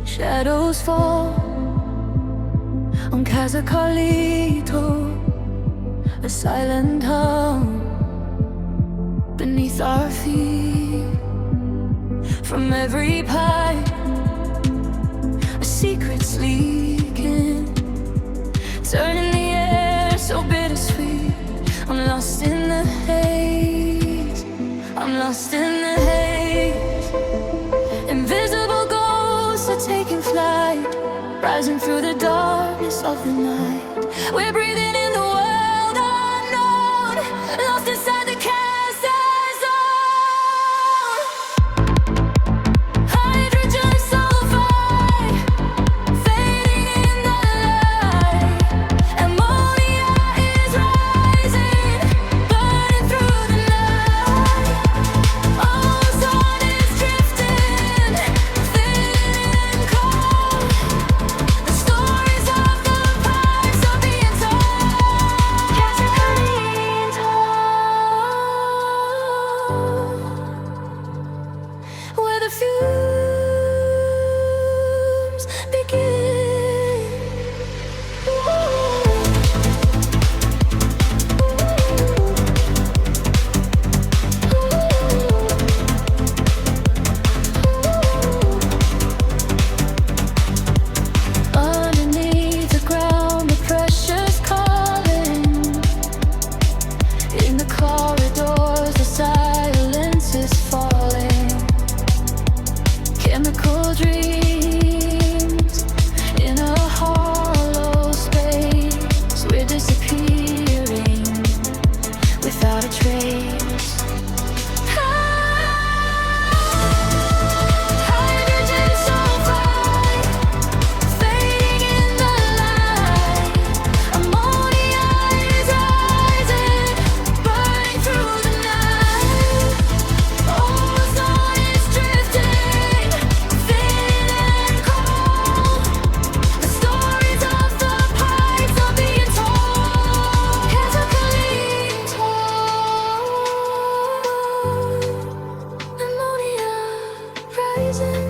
Shadows fall on Casa Carlito, a silent hum beneath our feet. From every pipe, a secret's leaking, turning the air so bittersweet. I'm lost in the haze, I'm lost in the haze. Invisible ghosts are taking flight, rising through the darkness of the night. We're breathing in the world unknown, lost inside the Casa Zone. Hydrogen sulfide, fading in the light. Ammonia is rising, burning through the night. Ozone is drifting, thin and cold. The stories of the pipes are being told. Casa Carlito, where the fumes begin. Underneath the ground, the pressure's calling. In the corridors, the silence is falling. Chemical dreams in a hollow space. We're disappearing without a trace. Hydrogen sulfide, fading in the light. Ammonia is rising, burning through the night. Ozone is drifting, thin and cold. The stories of the pipes are being told. Casa Carlito, ammonia rising.